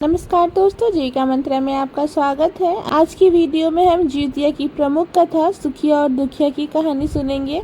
नमस्कार दोस्तों, जीविका मंत्रा में आपका स्वागत है। आज की वीडियो में हम जिउतिया की प्रमुख कथा सुखिया और दुखिया की कहानी सुनेंगे।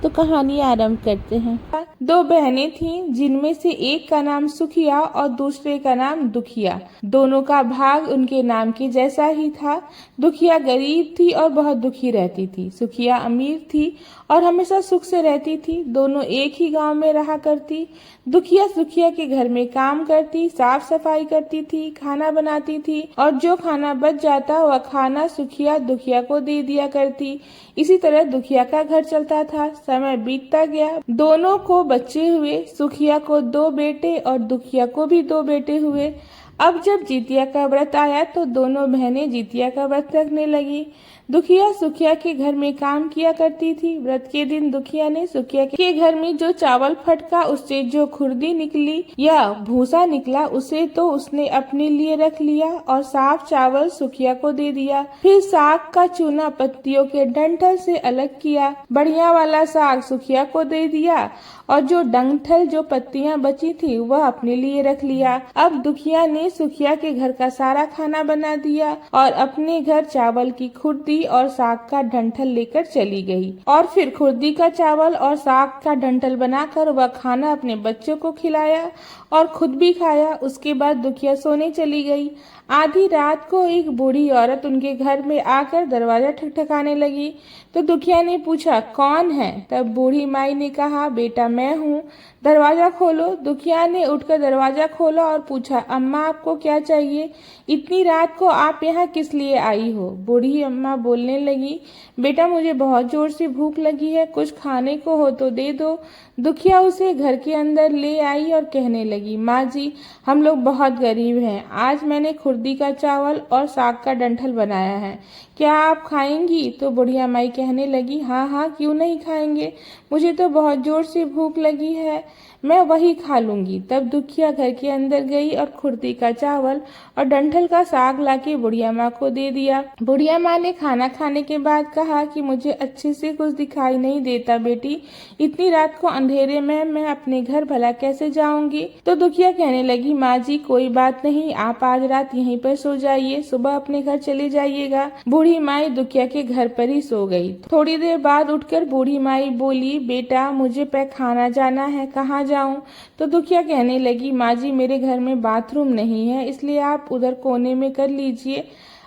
तो कहानी आरंभ करते हैं। दो बहनें थीं, जिनमें से एक का नाम सुखिया और दूसरे का नाम दुखिया। दोनों का भाग उनके नाम के जैसा ही था। दुखिया गरीब थी और बहुत दुखी रहती थी। सुखिया अमीर थी और हमेशा सुख से रहती थी। दोनों एक ही गांव में रहा करती। दुखिया सुखिया के घर में काम करती, साफ सफाई करती थी, खाना बनाती थी और जो खाना बच जाता वह खाना सुखिया दुखिया को दे दिया करती। इसी तरह दुखिया का घर चलता था। समय बीतता गया, दोनों को बच्चे हुए। सुखिया को 2 बेटे और दुखिया को भी 2 बेटे हुए। अब जब जितिया का व्रत आया तो दोनों बहनें जितिया का व्रत रखने लगी। दुखिया सुखिया के घर में काम किया करती थी। व्रत के दिन दुखिया ने सुखिया के घर में जो चावल फटका, उससे जो खुर्दी निकली या भूसा निकला, उसे तो उसने अपने लिए रख लिया और साफ चावल सुखिया को दे दिया। फिर साग का चूना पत्तियों के डंठल से अलग किया। बढ़िया वाला साग सुखिया को दे दिया और जो डंठल जो पत्तियां बची थी वह अपने लिए रख लिया। अब दुखिया ने सुखिया के घर का सारा खाना बना दिया और अपने घर चावल की खुर्दी और साग का डंठल लेकर चली गई और फिर खुर्दी का चावल और साग का डंठल बनाकर वह खाना अपने बच्चों को खिलाया और खुद भी खाया। उसके बाद दुखिया सोने चली गई। आधी रात को एक बूढ़ी औरत उनके घर में आकर दरवाजा ठकठकाने लगी। तो दुखिया ने पूछा, कौन है? तब बूढ़ी माई ने कहा, बेटा मैं हूँ, दरवाजा खोलो। दुखिया ने उठकर दरवाजा खोला और पूछा, अम्मा आपको क्या चाहिए? इतनी रात को आप यहाँ किस लिए आई हो? बूढ़ी अम्मा बोलने लगी, बेटा मुझे बहुत जोर से भूख लगी है, कुछ खाने को हो तो दे दो। दुखिया उसे घर के अंदर ले आई और कहने लगी, माँ जी हम लोग बहुत गरीब हैं। आज मैंने खुर्दी का चावल और साग का डंठल बनाया है, क्या आप खाएंगी? तो बुढ़िया माई कहने लगी, हाँ हाँ क्यों नहीं खाएंगे, मुझे तो बहुत जोर से भूख लगी है, मैं वही खा लूंगी। तब दुखिया घर के अंदर गई और खुर्दी का चावल और डंठल का साग लाके बुढ़िया माँ को दे दिया। बुढ़िया माँ ने खाना खाने के बाद कहा कि मुझे अच्छे से कुछ दिखाई नहीं देता बेटी, इतनी रात को अंधेरे में मैं अपने घर भला कैसे जाऊंगी? तो दुखिया कहने लगी, माँ जी कोई बात नहीं, आप आज रात यहीं पर सो जाइए, सुबह अपने घर चले जाइएगा। बूढ़ी माई दुखिया के घर पर ही सो गई। थोड़ी देर बाद उठकर बूढ़ी माई बोली, बेटा मुझे पैखाना जाना है, कहाँ जाऊं? तो दुखिया कहने लगी, माँ जी मेरे घर में बाथरूम नहीं है, इसलिए आप उधर कोने में कर लीजिए।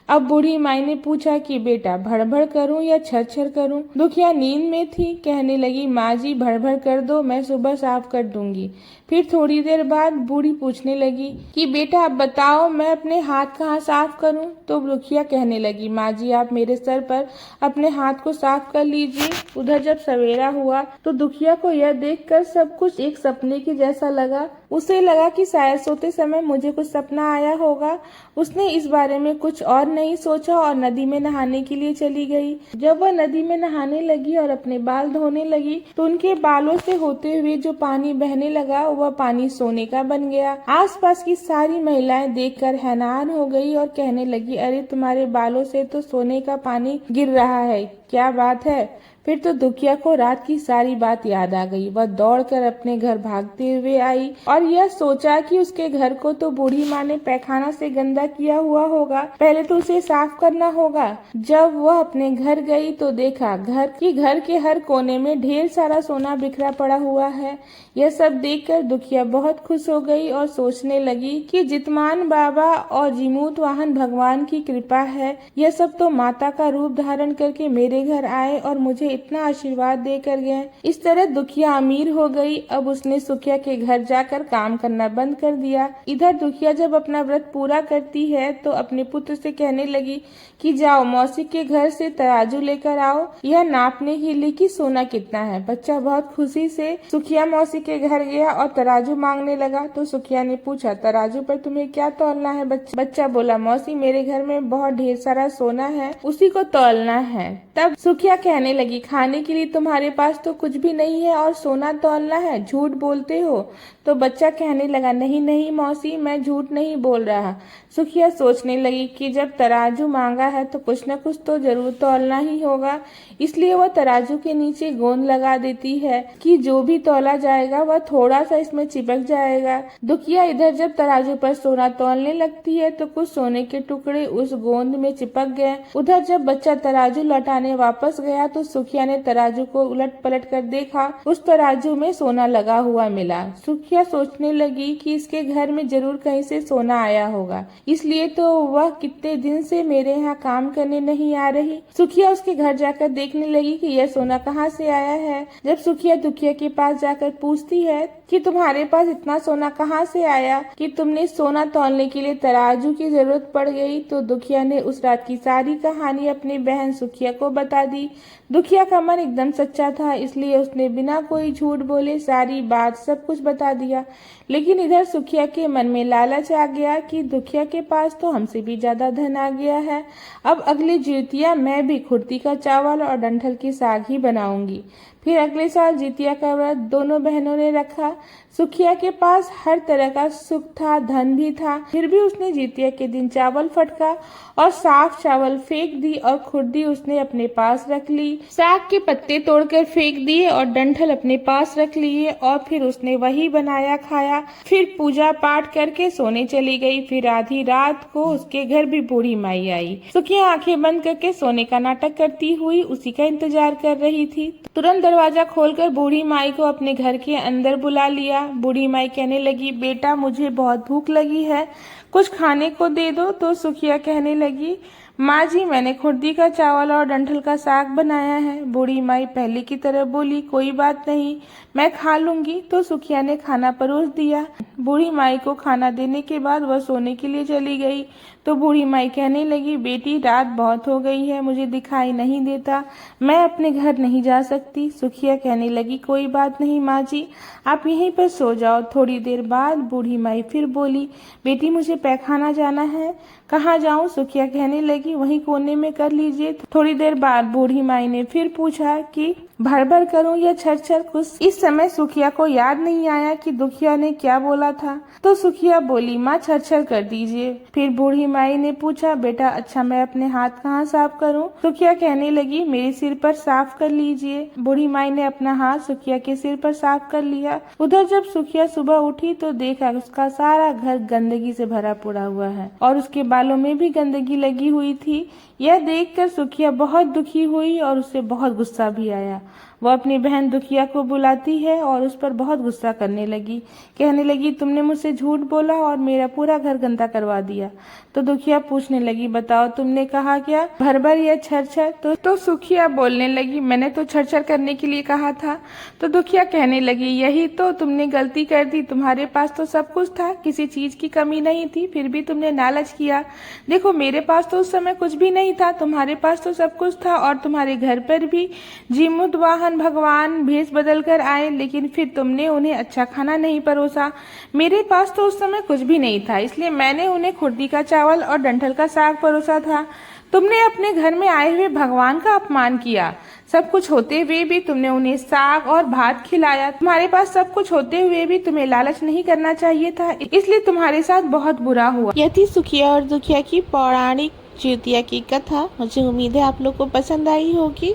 अब बूढ़ी माई ने पूछा कि बेटा भड़भड़ करूं या छर करूं? दुखिया नींद में थी, कहने लगी, माँ जी भड़भड़ कर दो, मैं सुबह साफ कर दूंगी। फिर थोड़ी देर बाद बूढ़ी पूछने लगी कि बेटा अब बताओ मैं अपने हाथ कहाँ साफ करूं? तो दुखिया कहने लगी, माँ जी आप मेरे सर पर अपने हाथ को साफ कर लीजिए। उधर जब सवेरा हुआ तो दुखिया को यह देखकर सब कुछ एक सपने के जैसा लगा। उसे लगा कि शायद सोते समय मुझे कुछ सपना आया होगा। उसने इस बारे में कुछ और नहीं सोचा और नदी में नहाने के लिए चली गई। जब वह नदी में नहाने लगी और अपने बाल धोने लगी तो उनके बालों से होते हुए जो पानी बहने लगा वह पानी सोने का बन गया। आसपास की सारी महिलाएं देखकर हैरान हो गई और कहने लगी, अरे तुम्हारे बालों से तो सोने का पानी गिर रहा है, क्या बात है? फिर तो दुखिया को रात की सारी बात याद आ गई। वह दौड़कर अपने घर भागते हुए आई और यह सोचा कि उसके घर को तो बूढ़ी माँ ने पैखाना से गंदा किया हुआ होगा, पहले तो उसे साफ करना होगा। जब वह अपने घर गई तो देखा घर के हर कोने में ढेर सारा सोना बिखरा पड़ा हुआ है। यह सब देखकर दुखिया बहुत खुश हो गई और सोचने लगी कि जितमान बाबा और जिमूत वाहन भगवान की कृपा है, यह सब तो माता का रूप धारण करके मेरे घर आए और मुझे इतना आशीर्वाद देकर गए। इस तरह दुखिया अमीर हो गई। अब उसने सुखिया के घर जाकर काम करना बंद कर दिया। इधर दुखिया जब अपना व्रत पूरा करती है तो अपने पुत्र से कहने लगी कि जाओ मौसी के घर से तराजू लेकर आओ, यह नापने के लिए कि सोना कितना है। बच्चा बहुत खुशी से सुखिया मौसी के घर गया और तराजू मांगने लगा। तो सुखिया ने पूछा, तराजू पर तुम्हें क्या तौलना है? बच्चा बोला, मौसी मेरे घर में बहुत ढेर सारा सोना है, उसी को तौलना है। तब सुखिया कहने लगी, खाने के लिए तुम्हारे पास तो कुछ भी नहीं है और सोना तौलना है, झूठ बोलते हो। तो बच्चा कहने लगा, नहीं नहीं मौसी, मैं झूठ नहीं बोल रहा। सुखिया सोचने लगी कि जब तराजू मांगा है तो कुछ न कुछ तो जरूर तौलना ही होगा, इसलिए वह तराजू के नीचे गोंद लगा देती है कि जो भी तौला जाएगा वह थोड़ा सा इसमें चिपक जाएगा। दुखिया इधर जब तराजू पर सोना तौलने लगती है तो कुछ सोने के टुकड़े उस गोंद में चिपक गए। उधर जब बच्चा तराजू लौटाने वापस गया तो सुखिया ने तराजू को उलट पलट कर देखा, उस तराजू में सोना लगा हुआ मिला। सुखिया सोचने लगी कि इसके घर में जरूर कहीं से सोना आया होगा, इसलिए तो वह कितने दिन से मेरे यहाँ काम करने नहीं आ रही। सुखिया उसके घर जाकर देखने लगी कि यह सोना कहाँ से आया है। जब सुखिया दुखिया के पास जाकर पूछती है कि तुम्हारे पास इतना सोना कहाँ से आया कि तुमने सोना तौलने के लिए तराजू की जरूरत पड़ गई, तो दुखिया ने उस रात की सारी कहानी अपनी बहन सुखिया को बता दी। दुखिया का मन एकदम सच्चा था, इसलिए उसने बिना कोई झूठ बोले सारी बात सब कुछ बता दिया। लेकिन इधर सुखिया के मन में लालच आ गया कि दुखिया के पास तो हमसे भी ज्यादा धन आ गया है, अब अगली जितिया मैं भी खुर्ती का चावल और डंठल की साग ही बनाऊंगी। फिर अगले साल जितिया का व्रत दोनों बहनों ने रखा। सुखिया के पास हर तरह का सुख था, धन भी था, फिर भी उसने जितिया के दिन चावल फटका और साफ चावल फेंक दी और खुर्दी उसने अपने पास रख ली। साग के पत्ते तोड़कर फेंक दिए और डंठल अपने पास रख लिए और फिर उसने वही बनाया खाया। फिर पूजा पाठ करके सोने चली गई। फिर आधी रात को उसके घर भी बूढ़ी माई आई। सुखिया आंखें बंद करके सोने का नाटक करती हुई उसी का इंतजार कर रही थी। तुरंत दरवाजा खोलकर बूढ़ी माई को अपने घर के अंदर बुला लिया। बूढ़ी माई कहने लगी, बेटा मुझे बहुत भूख लगी है, कुछ खाने को दे दो। तो सुखिया कहने लगी, माँ जी मैंने खुर्दी का चावल और डंठल का साग बनाया है। बूढ़ी माई पहले की तरह बोली, कोई बात नहीं, मैं खा लूंगी। तो सुखिया ने खाना परोस दिया। बूढ़ी माई को खाना देने के बाद वह सोने के लिए चली गई। तो बूढ़ी माई कहने लगी, बेटी रात बहुत हो गई है, मुझे दिखाई नहीं देता, मैं अपने घर नहीं जा सकती। सुखिया कहने लगी, कोई बात नहीं माँ जी, आप यहीं पर सो जाओ। थोड़ी देर बाद बूढ़ी माई फिर बोली, बेटी मुझे पैखाना जाना है, कहाँ जाऊँ? सुखिया कहने लगी, वहीं कोने में कर लीजिए। थोड़ी देर बाद बूढ़ी माई ने फिर पूछा कि भर भर करूं या छर छर कुछ। इस समय सुखिया को याद नहीं आया कि दुखिया ने क्या बोला था, तो सुखिया बोली, माँ छर छर कर दीजिए। फिर बूढ़ी माई ने पूछा, बेटा अच्छा मैं अपने हाथ कहाँ साफ करूं? सुखिया कहने लगी, मेरे सिर पर साफ कर लीजिए। बूढ़ी माई ने अपना हाथ सुखिया के सिर पर साफ कर लिया। उधर जब सुखिया सुबह उठी तो देखा उसका सारा घर गंदगी से भरा पड़ा हुआ है और उसके बालों में भी गंदगी लगी हुई थी। यह देखकर सुखिया बहुत दुखी हुई और उसे बहुत गुस्सा भी आया। वह अपनी बहन दुखिया को बुलाती है और उस पर बहुत गुस्सा करने लगी। कहने लगी, तुमने मुझसे झूठ बोला और मेरा पूरा घर गंदा करवा दिया। तो दुखिया पूछने लगी, बताओ तुमने कहा क्या, भर भर या छर छर? तो सुखिया बोलने लगी, मैंने तो छर छर करने के लिए कहा था। तो दुखिया कहने लगी, यही तो तुमने गलती कर दी, तुम्हारे पास तो सब कुछ था, किसी चीज की कमी नहीं थी, फिर भी तुमने लालच किया। देखो मेरे पास तो उस समय कुछ भी नहीं था, तुम्हारे पास तो सब कुछ था और तुम्हारे घर पर भी जीमुत वाहन भगवान भेष बदल कर आए, लेकिन फिर तुमने उन्हें अच्छा खाना नहीं परोसा। मेरे पास तो उस समय कुछ भी नहीं था, इसलिए मैंने उन्हें खुर्दी का चावल और डंठल का साग परोसा था। तुमने अपने घर में आए हुए भगवान का अपमान किया। सब कुछ होते हुए भी तुमने उन्हें साग और भात खिलाया। तुम्हारे पास सब कुछ होते हुए भी तुम्हें लालच नहीं करना चाहिए था, इसलिए तुम्हारे साथ बहुत बुरा हुआ। यह थी सुखिया और दुखिया की पौराणिक जितिया की कथा। मुझे उम्मीद है आप लोग को पसंद आई होगी।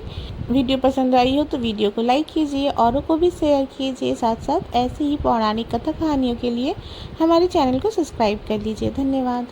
वीडियो पसंद आई हो तो वीडियो को लाइक कीजिए, औरों को भी शेयर कीजिए। साथ साथ ऐसी ही पौराणिक कथा कहानियों के लिए हमारे चैनल को सब्सक्राइब कर लीजिए। धन्यवाद।